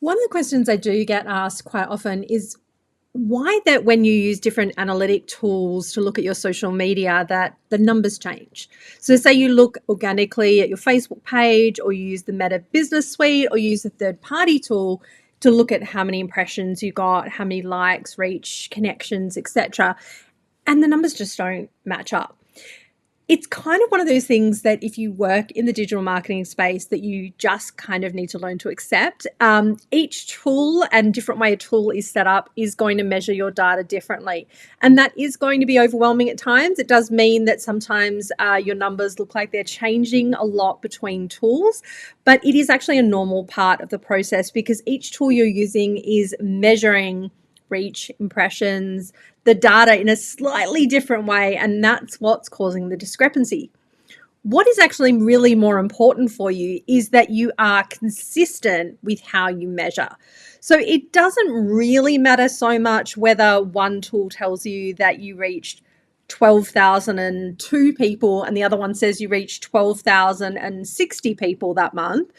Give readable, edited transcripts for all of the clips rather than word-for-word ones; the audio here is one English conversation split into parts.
One of the questions I do get asked quite often is why that when you use different analytic tools to look at your social media that the numbers change. So say you look organically at your Facebook page, or you use the Meta Business Suite, or you use a third-party tool to look at how many impressions you got, how many likes, reach, connections, etc. And the numbers just don't match up. It's kind of one of those things that if you work in the digital marketing space that you just kind of need to learn to accept. Each tool and different way a tool is set up is going to measure your data differently. And that is going to be overwhelming at times. It does mean that sometimes your numbers look like they're changing a lot between tools, but it is actually a normal part of the process because each tool you're using is measuring reach, impressions, the data in a slightly different way, and that's what's causing the discrepancy. What is actually really more important for you is that you are consistent with how you measure. So it doesn't really matter so much whether one tool tells you that you reached 12,002 people and the other one says you reached 12,060 people that month.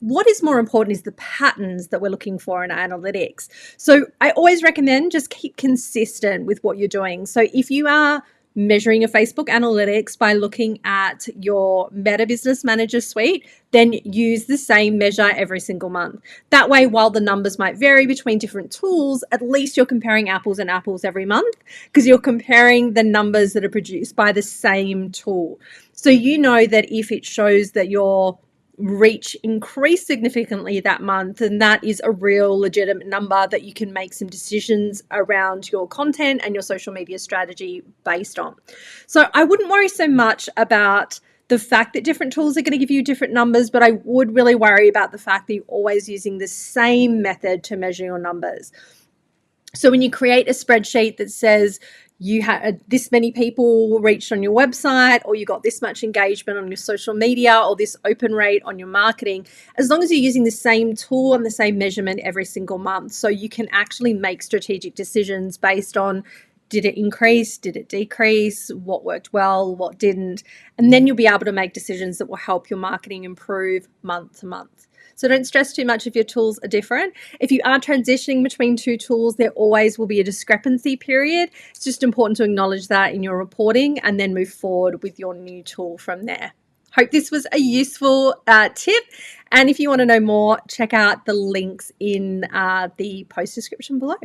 What is more important is the patterns that we're looking for in analytics. So I always recommend just keep consistent with what you're doing. So if you are measuring your Facebook analytics by looking at your Meta Business Manager suite, then use the same measure every single month. That way, while the numbers might vary between different tools, at least you're comparing apples and apples every month because you're comparing the numbers that are produced by the same tool. So you know that if it shows that your reach increased significantly that month, and that is a real legitimate number that you can make some decisions around your content and your social media strategy based on. So I wouldn't worry so much about the fact that different tools are going to give you different numbers, but I would really worry about the fact that you're always using the same method to measure your numbers. So when you create a spreadsheet that says you had this many people reached on your website, or you got this much engagement on your social media, or this open rate on your marketing, as long as you're using the same tool and the same measurement every single month, so you can actually make strategic decisions based on, did it increase, did it decrease, what worked well, what didn't, and then you'll be able to make decisions that will help your marketing improve month to month. So don't stress too much if your tools are different. If you are transitioning between two tools, there always will be a discrepancy period. It's just important to acknowledge that in your reporting and then move forward with your new tool from there. Hope this was a useful tip. And if you want to know more, check out the links in the post description below.